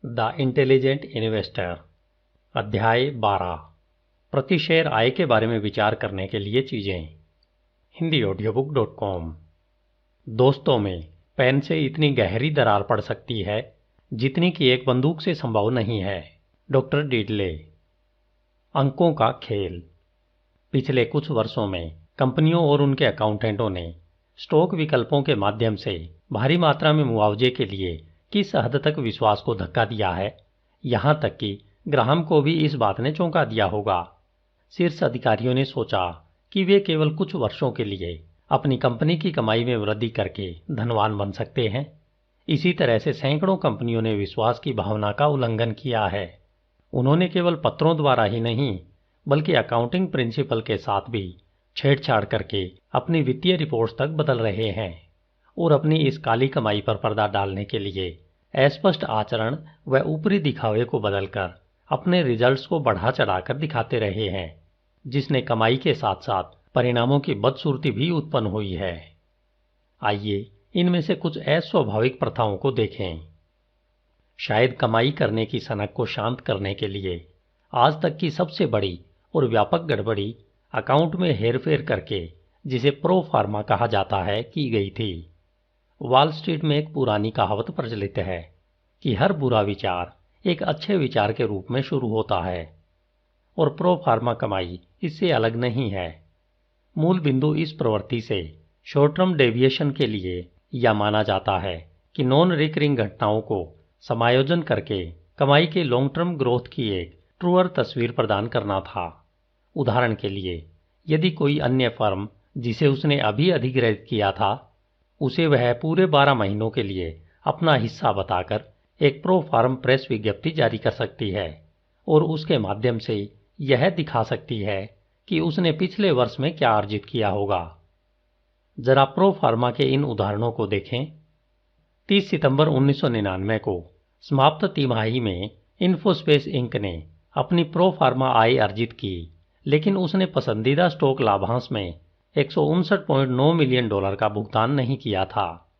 The intelligent investor. अध्याय 12। प्रति share आय के बारे में विचार करने के लिए चीजें। hindiaudiobook.com। दोस्तों में पेन से इतनी गहरी दरार पड़ सकती है जितनी कि एक बंदूक से संभव नहीं है। डॉक्टर डिडले। अंकों का खेल। पिछले कुछ वर्षों में कंपनियों और उनके अकाउंटेंटों ने स्टॉक विकल्पों के माध्यम से भारी मात्रा में मुआवजे के लिए किस हद तक विश्वास को धक्का दिया है, यहां तक कि ग्राहम को भी इस बात ने चौंका दिया होगा। शीर्ष अधिकारियों ने सोचा कि वे केवल कुछ वर्षों के लिए अपनी कंपनी की कमाई में वृद्धि करके धनवान बन सकते हैं। इसी तरह से सैकड़ों कंपनियों ने विश्वास की भावना का उल्लंघन किया है। उन्होंने केवल पत्रों द्वारा ही नहीं बल्कि अकाउंटिंग प्रिंसिपल के साथ भी छेड़छाड़ करके अपनी वित्तीय रिपोर्ट्स तक बदल रहे हैं और अपनी इस काली कमाई पर पर्दा डालने के लिए अस्पष्ट आचरण व ऊपरी दिखावे को बदलकर अपने रिजल्ट्स को बढ़ा चढ़ाकर दिखाते रहे हैं, जिसने कमाई के साथ साथ परिणामों की बदसूरती भी उत्पन्न हुई है। आइए इनमें से कुछ अस्वाभाविक प्रथाओं को देखें। शायद कमाई करने की सनक को शांत करने के लिए आज तक की सबसे बड़ी और व्यापक गड़बड़ी अकाउंट में हेरफेर करके, जिसे प्रो फार्मा कहा जाता है, की गई थी। वॉल स्ट्रीट में एक पुरानी कहावत प्रचलित है कि हर बुरा विचार एक अच्छे विचार के रूप में शुरू होता है, और प्रो फार्मा कमाई इससे अलग नहीं है। मूल बिंदु इस प्रवृत्ति से शॉर्ट टर्म डेविएशन के लिए यह माना जाता है कि नॉन रिकरिंग घटनाओं को समायोजन करके कमाई के लॉन्ग टर्म ग्रोथ की एक ट्रूअर तस्वीर प्रदान करना था। उदाहरण के लिए, यदि कोई अन्य फर्म जिसे उसने अभी अधिग्रहित किया था, उसे वह पूरे 12 महीनों के लिए अपना हिस्सा बताकर एक प्रो फार्म प्रेस विज्ञप्ति जारी कर सकती है और उसके माध्यम से यह दिखा सकती है कि उसने पिछले वर्ष में क्या अर्जित किया होगा। जरा प्रो फार्मा के इन उदाहरणों को देखें। 30 सितंबर 1999 को समाप्त तिमाही में इन्फोस्पेस इंक ने अपनी प्रो फार्मा आय अर्जित की, लेकिन उसने पसंदीदा स्टॉक लाभांश में $159.9 मिलियन का भुगतान नहीं किया था।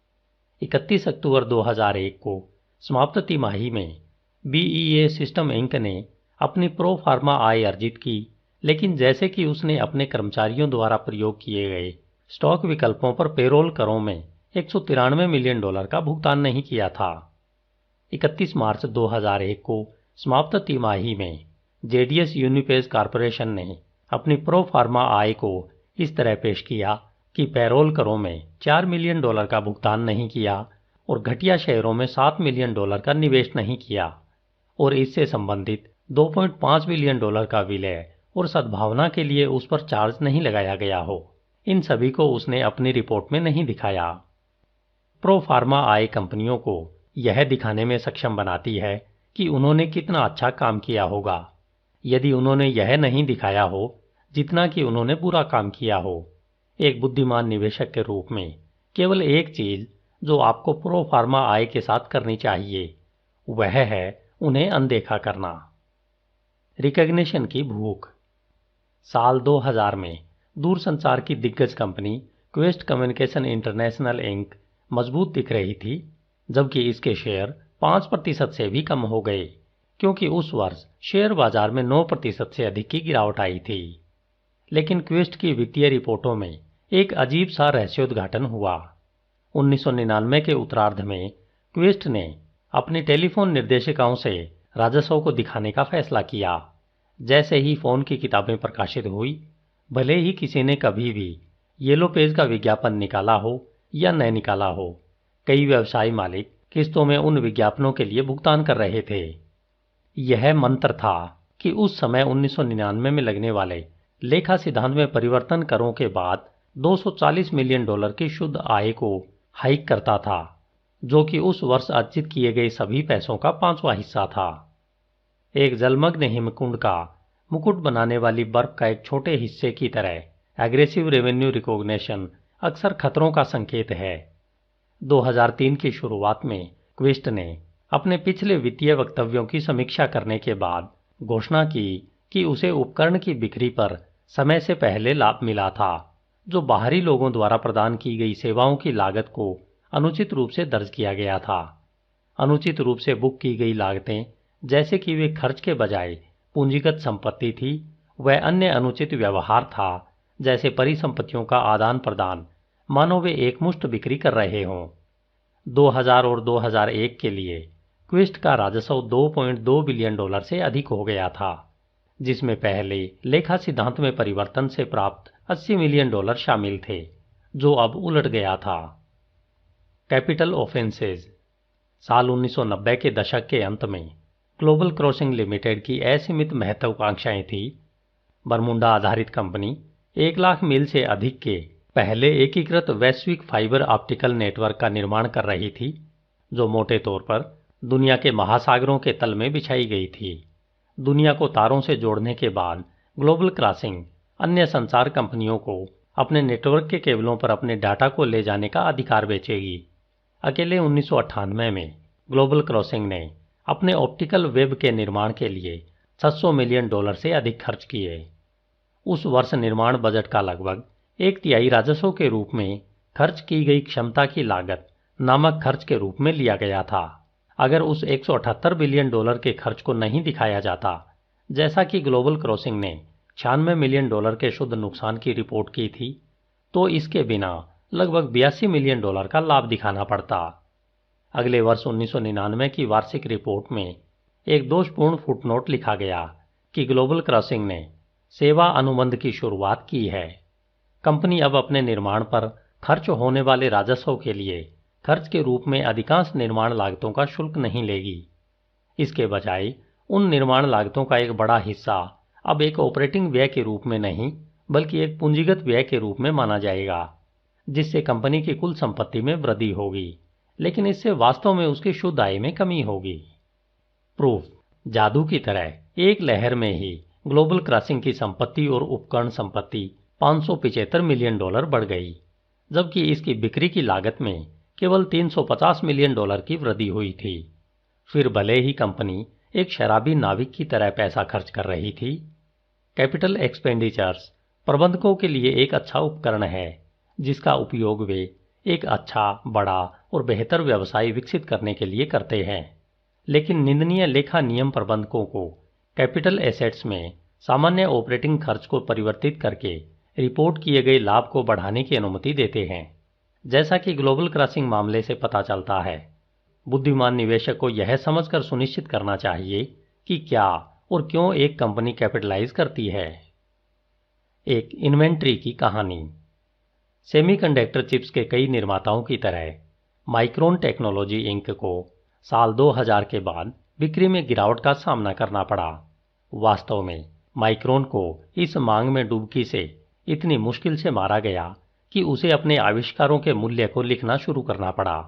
31 अक्टूबर 2001 को समाप्त तिमाही में बीईए सिस्टम इंक ने अपनी प्रो फार्मा आय अर्जित की, लेकिन जैसे कि उसने अपने कर्मचारियों द्वारा प्रयोग किए गए स्टॉक विकल्पों पर पेरोल करों में $193 मिलियन का भुगतान नहीं किया था। 31 मार्च 2001 को समाप्त तिमाही में जेडीएस यूनिपेज कॉर्पोरेशन ने अपनी प्रो फार्मा आय को इस तरह पेश किया कि पेरोल करों में $4 मिलियन का भुगतान नहीं किया और घटिया शेयरों में $7 मिलियन का निवेश नहीं किया, और इससे संबंधित $2.5 मिलियन का विलय और सद्भावना के लिए उस पर चार्ज नहीं लगाया गया हो। इन सभी को उसने अपनी रिपोर्ट में नहीं दिखाया। प्रो फार्मा आय कंपनियों को यह दिखाने में सक्षम बनाती है कि उन्होंने कितना अच्छा काम किया होगा। यदि उन्होंने यह नहीं दिखाया हो जितना कि उन्होंने बुरा काम किया हो, एक बुद्धिमान निवेशक के रूप में केवल एक चीज जो आपको प्रो फार्मा आय के साथ करनी चाहिए वह है उन्हें अनदेखा करना। रिकॉग्निशन की भूख। साल 2000 में दूरसंचार की दिग्गज कंपनी क्वेस्ट कम्युनिकेशन इंटरनेशनल इंक मजबूत दिख रही थी, जबकि इसके शेयर 5% से भी कम हो गए, क्योंकि उस वर्ष शेयर बाजार में 9% से अधिक की गिरावट आई थी। लेकिन क्वेस्ट की वित्तीय रिपोर्टों में एक अजीब सा रहस्योद्घाटन हुआ। 1999 के उत्तरार्ध में क्वेस्ट ने अपनी टेलीफोन निर्देशिकाओं से राजस्व को दिखाने का फैसला किया। जैसे ही फोन की किताबें प्रकाशित हुई, भले ही किसी ने कभी भी येलो पेज का विज्ञापन निकाला हो या न निकाला हो, कई व्यवसायी मालिक किस्तों में उन विज्ञापनों के लिए भुगतान कर रहे थे। यह मंत्र था कि उस समय 1999 में लगने वाले लेखा सिद्धांत में परिवर्तन करों के बाद $240 मिलियन की शुद्ध आय को हाइक करता था, जो कि उस वर्ष अर्जित किए गए सभी पैसों का 5वां हिस्सा था। एक जलमग्न हिमकुंड का मुकुट बनाने वाली बर्फ का एक छोटे हिस्से की तरह एग्रेसिव रेवेन्यू रिकॉग्निशन अक्सर खतरों का संकेत है। 2003 की शुरुआत में क्विस्ट ने अपने पिछले वित्तीय वक्तव्यों की समीक्षा करने के बाद घोषणा की कि उसे उपकरण की बिक्री पर समय से पहले लाभ मिला था, जो बाहरी लोगों द्वारा प्रदान की गई सेवाओं की लागत को अनुचित रूप से दर्ज किया गया था। अनुचित रूप से बुक की गई लागतें, जैसे कि वे खर्च के बजाय पूंजीगत संपत्ति थी, वह अन्य अनुचित व्यवहार था, जैसे परिसंपत्तियों का आदान प्रदान, मानो वे एकमुश्त बिक्री कर रहे हों। 2000 और 2001 के लिए क्विस्ट का राजस्व $2.2 बिलियन से अधिक हो गया था, जिसमें पहले लेखा सिद्धांत में परिवर्तन से प्राप्त $80 मिलियन शामिल थे, जो अब उलट गया था। Capital offences. साल 1990 के दशक के अंत में ग्लोबल क्रॉसिंग लिमिटेड की असीमित महत्वाकांक्षाएं थी। बरमुंडा आधारित कंपनी 1 लाख मील से अधिक के पहले एकीकृत वैश्विक फाइबर ऑप्टिकल नेटवर्क का निर्माण कर रही थी, जो मोटे तौर पर दुनिया के महासागरों के तल में बिछाई गई थी। दुनिया को तारों से जोड़ने के बाद ग्लोबल क्रॉसिंग अन्य संचार कंपनियों को अपने नेटवर्क के केबलों पर अपने डाटा को ले जाने का अधिकार बेचेगी। अकेले 1998 में ग्लोबल क्रॉसिंग ने अपने ऑप्टिकल वेब के निर्माण के लिए $600 मिलियन से अधिक खर्च किए। उस वर्ष निर्माण बजट का लगभग 1/3 राजस्व के रूप में खर्च की गई क्षमता की लागत नामक खर्च के रूप में लिया गया था। अगर उस $178 बिलियन के खर्च को नहीं दिखाया जाता, जैसा कि ग्लोबल क्रॉसिंग ने $96 मिलियन के शुद्ध नुकसान की रिपोर्ट की थी, तो इसके बिना लगभग $82 मिलियन का लाभ दिखाना पड़ता। अगले वर्ष 1999 की वार्षिक रिपोर्ट में एक दोषपूर्ण फुटनोट लिखा गया कि ग्लोबल क्रॉसिंग ने सेवा अनुबंध की शुरुआत की है। कंपनी अब अपने निर्माण पर खर्च होने वाले राजस्व के लिए खर्च के रूप में अधिकांश निर्माण लागतों का शुल्क नहीं लेगी। इसके बजाय उन निर्माण लागतों का एक बड़ा हिस्सा अब एक ऑपरेटिंग व्यय के रूप में नहीं, बल्कि एक पूंजीगत व्यय के रूप में माना जाएगा, जिससे कंपनी की कुल संपत्ति में वृद्धि होगी, लेकिन इससे वास्तव में उसकी शुद्ध आय में कमी होगी। प्रूफ। जादू की तरह एक लहर में ही ग्लोबल क्रॉसिंग की संपत्ति और उपकरण संपत्ति $575 मिलियन बढ़ गई, जबकि इसकी बिक्री की लागत में केवल $350 मिलियन की वृद्धि हुई थी। फिर भले ही कंपनी एक शराबी नाविक की तरह पैसा खर्च कर रही थी। कैपिटल एक्सपेंडिचर्स प्रबंधकों के लिए एक अच्छा उपकरण है, जिसका उपयोग वे एक अच्छा, बड़ा और बेहतर व्यवसाय विकसित करने के लिए करते हैं। लेकिन निंदनीय लेखा नियम प्रबंधकों को कैपिटल एसेट्स में सामान्य ऑपरेटिंग खर्च को परिवर्तित करके रिपोर्ट किए गए लाभ को बढ़ाने की अनुमति देते हैं। जैसा कि ग्लोबल क्रॉसिंग मामले से पता चलता है, बुद्धिमान निवेशक को यह समझकर सुनिश्चित करना चाहिए कि क्या और क्यों एक कंपनी कैपिटलाइज करती है। एक इन्वेंट्री की कहानी। सेमीकंडक्टर चिप्स के कई निर्माताओं की तरह माइक्रोन टेक्नोलॉजी इंक को साल 2000 के बाद बिक्री में गिरावट का सामना करना पड़ा। वास्तव में माइक्रोन को इस मांग में डुबकी से इतनी मुश्किल से मारा गया कि उसे अपने आविष्कारों के मूल्य को लिखना शुरू करना पड़ा,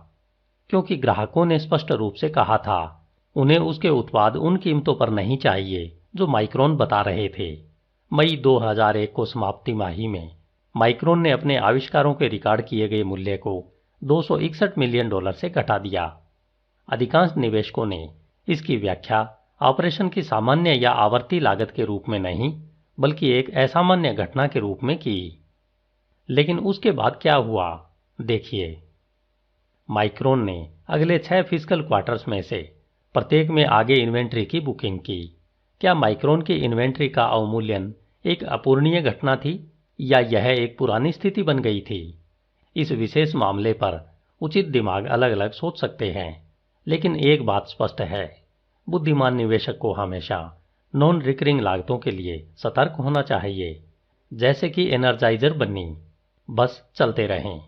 क्योंकि ग्राहकों ने स्पष्ट रूप से कहा था उन्हें उसके उत्पाद उन कीमतों पर नहीं चाहिए जो माइक्रोन बता रहे थे। मई 2001 को समाप्ति माही में माइक्रोन ने अपने आविष्कारों के रिकॉर्ड किए गए मूल्य को $261 मिलियन से घटा दिया। अधिकांश निवेशकों ने इसकी व्याख्या ऑपरेशन की सामान्य या आवर्ती लागत के रूप में नहीं, बल्कि एक असामान्य घटना के रूप में की। लेकिन उसके बाद क्या हुआ, देखिए। माइक्रोन ने अगले 6 फिस्कल क्वार्टर्स में से प्रत्येक में आगे इन्वेंट्री की बुकिंग की। क्या माइक्रोन की इन्वेंट्री का अवमूल्यन एक अपूरणीय घटना थी या यह एक पुरानी स्थिति बन गई थी? इस विशेष मामले पर उचित दिमाग अलग अलग सोच सकते हैं, लेकिन एक बात स्पष्ट है, बुद्धिमान निवेशक को हमेशा नॉन रिकरिंग लागतों के लिए सतर्क होना चाहिए, जैसे कि एनर्जाइजर बन्नी। बस चलते रहें।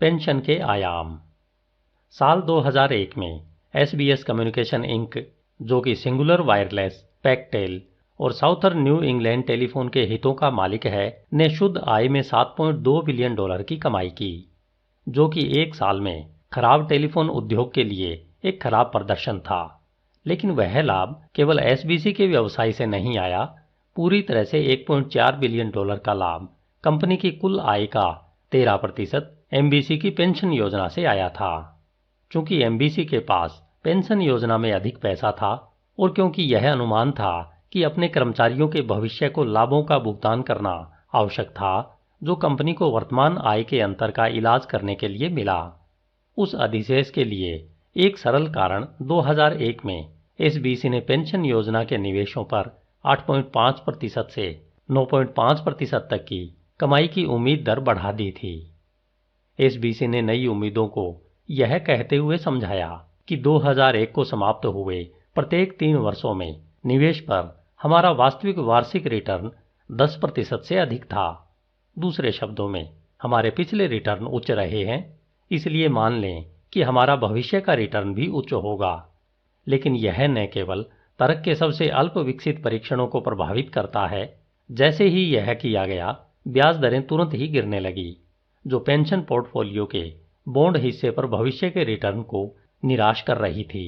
पेंशन के आयाम। साल 2001 में SBS कम्युनिकेशन इंक, जो कि सिंगुलर वायरलेस, पैकटेल और साउथर्न न्यू इंग्लैंड टेलीफोन के हितों का मालिक है, ने शुद्ध आय में $7.2 बिलियन की कमाई की, जो कि एक साल में खराब टेलीफोन उद्योग के लिए एक खराब प्रदर्शन था। लेकिन वह लाभ केवल SBC के व्यवसाय से नहीं आया, पूरी तरह से $1.4 बिलियन का लाभ कंपनी की कुल आय का 13% MBC की पेंशन योजना से आया था। चूंकि MBC के पास पेंशन योजना में अधिक पैसा था और क्योंकि यह अनुमान था कि अपने कर्मचारियों के भविष्य को लाभों का भुगतान करना आवश्यक था, जो कंपनी को वर्तमान आय के अंतर का इलाज करने के लिए मिला। उस अधिशेष के लिए एक सरल कारण 2001 में एसबीसी ने पेंशन योजना के निवेशों पर 8.5% से 9.5% तक की कमाई की उम्मीद दर बढ़ा दी थी। एसबीसी ने नई उम्मीदों को यह कहते हुए समझाया कि 2001 को समाप्त हुए प्रत्येक 3 वर्षों में निवेश पर हमारा वास्तविक वार्षिक रिटर्न 10% से अधिक था। दूसरे शब्दों में, हमारे पिछले रिटर्न उच्च रहे हैं, इसलिए मान लें कि हमारा भविष्य का रिटर्न भी उच्च होगा। लेकिन यह न केवल तर्क के सबसे अल्प विकसित परीक्षणों को प्रभावित करता है, जैसे ही यह किया गया, ब्याज दरें तुरंत ही गिरने लगी, जो पेंशन पोर्टफोलियो के बॉन्ड हिस्से पर भविष्य के रिटर्न को निराश कर रही थी।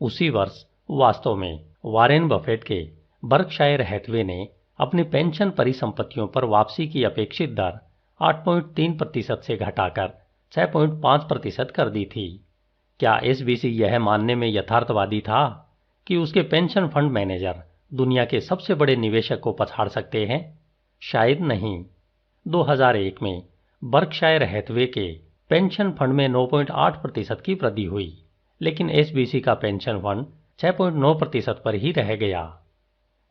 उसी वर्ष वास्तव में वारेन बफेट के बर्कशायर हैथवे ने अपनी पेंशन परिसंपत्तियों पर वापसी की अपेक्षित दर 8.3% से घटाकर 6.5% कर दी थी। क्या एसबीसी यह मानने में यथार्थवादी था कि उसके पेंशन फंड मैनेजर दुनिया के सबसे बड़े निवेशक को पछाड़ सकते हैं? शायद नहीं। 2001 में बर्कशायर हैथवे के पेंशन फंड में 9.8% की वृद्धि हुई, लेकिन एसबीसी का पेंशन फंड 6.9% पर ही रह गया।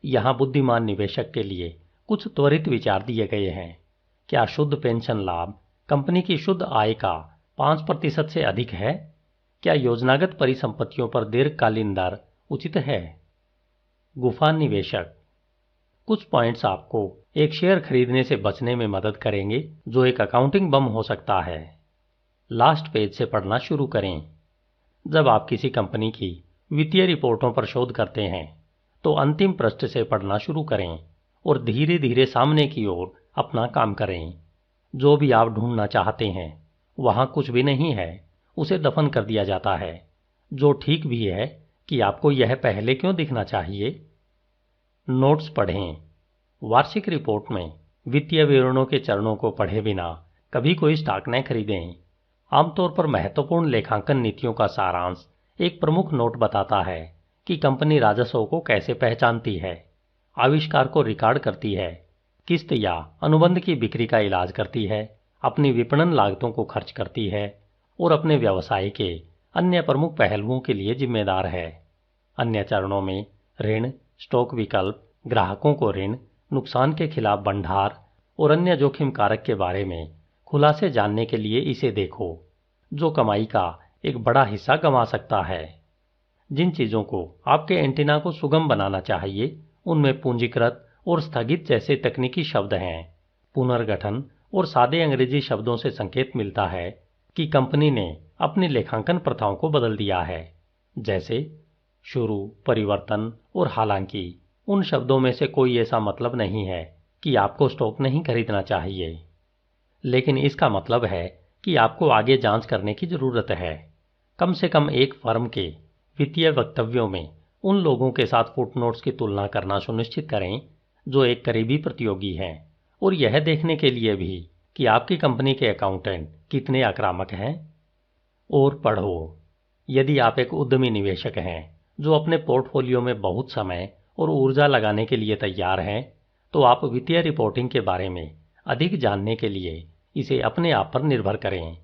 यहां बुद्धिमान निवेशक के लिए कुछ त्वरित विचार दिए गए हैं। क्या शुद्ध पेंशन लाभ कंपनी की शुद्ध आय का 5% से अधिक है? क्या योजनागत परिसंपत्तियों पर दीर्घकालीन दर उचित है? गुफा निवेशक। कुछ पॉइंट्स आपको एक शेयर खरीदने से बचने में मदद करेंगे जो एक अकाउंटिंग बम हो सकता है। लास्ट पेज से पढ़ना शुरू करें। जब आप किसी कंपनी की वित्तीय रिपोर्टों पर शोध करते हैं तो अंतिम पृष्ठ से पढ़ना शुरू करें और धीरे धीरे सामने की ओर अपना काम करें। जो भी आप ढूंढना चाहते हैं वहां कुछ भी नहीं है, उसे दफन कर दिया जाता है। जो ठीक भी है कि आपको यह पहले क्यों दिखना चाहिए। नोट्स पढ़ें। वार्षिक रिपोर्ट में वित्तीय विवरणों के चरणों को पढ़े बिना कभी कोई स्टॉक न खरीदें। आमतौर पर महत्वपूर्ण लेखांकन नीतियों का सारांश एक प्रमुख नोट बताता है कि कंपनी राजस्व को कैसे पहचानती है, आविष्कार को रिकॉर्ड करती है, किस्त या अनुबंध की बिक्री का इलाज करती है, अपनी विपणन लागतों को खर्च करती है और अपने व्यवसाय के अन्य प्रमुख पहलुओं के लिए जिम्मेदार है। अन्य चरणों में ऋण, स्टॉक विकल्प, ग्राहकों को ऋण, नुकसान के खिलाफ भंडार और अन्य जोखिम कारक के बारे में खुलासे जानने के लिए इसे देखो, जो कमाई का एक बड़ा हिस्सा गंवा सकता है। जिन चीजों को आपके एंटीना को सुगम बनाना चाहिए उनमें पूंजीकृत और स्थगित जैसे तकनीकी शब्द हैं। पुनर्गठन और सादे अंग्रेजी शब्दों से संकेत मिलता है कि कंपनी ने अपनी लेखांकन प्रथाओं को बदल दिया है, जैसे शुरू, परिवर्तन और हालांकि। उन शब्दों में से कोई ऐसा मतलब नहीं है कि आपको स्टॉक नहीं खरीदना चाहिए, लेकिन इसका मतलब है कि आपको आगे जांच करने की जरूरत है। कम से कम एक फर्म के वित्तीय वक्तव्यों में उन लोगों के साथ फुटनोट्स की तुलना करना सुनिश्चित करें जो एक करीबी प्रतियोगी हैं, और यह देखने के लिए भी कि आपकी कंपनी के अकाउंटेंट कितने आक्रामक हैं। और पढ़ो। यदि आप एक उद्यमी निवेशक हैं जो अपने पोर्टफोलियो में बहुत समय और ऊर्जा लगाने के लिए तैयार हैं, तो आप वित्तीय रिपोर्टिंग के बारे में अधिक जानने के लिए इसे अपने आप पर निर्भर करें।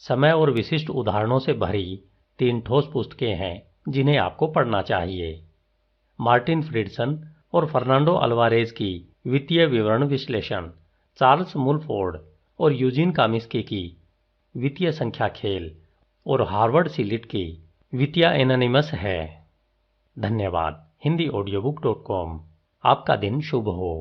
समय और विशिष्ट उदाहरणों से भरी 3 ठोस पुस्तकें हैं जिन्हें आपको पढ़ना चाहिए। मार्टिन फ्रिडसन और फर्नांडो अल्वारेज की वित्तीय विवरण विश्लेषण, चार्ल्स मुलफोर्ड और यूजीन कामिस्की की वित्तीय संख्या खेल और हार्वर्ड सिलिट की वित्तीय एनोनिमस है। धन्यवाद। HindiAudiobook.com। आपका दिन शुभ हो।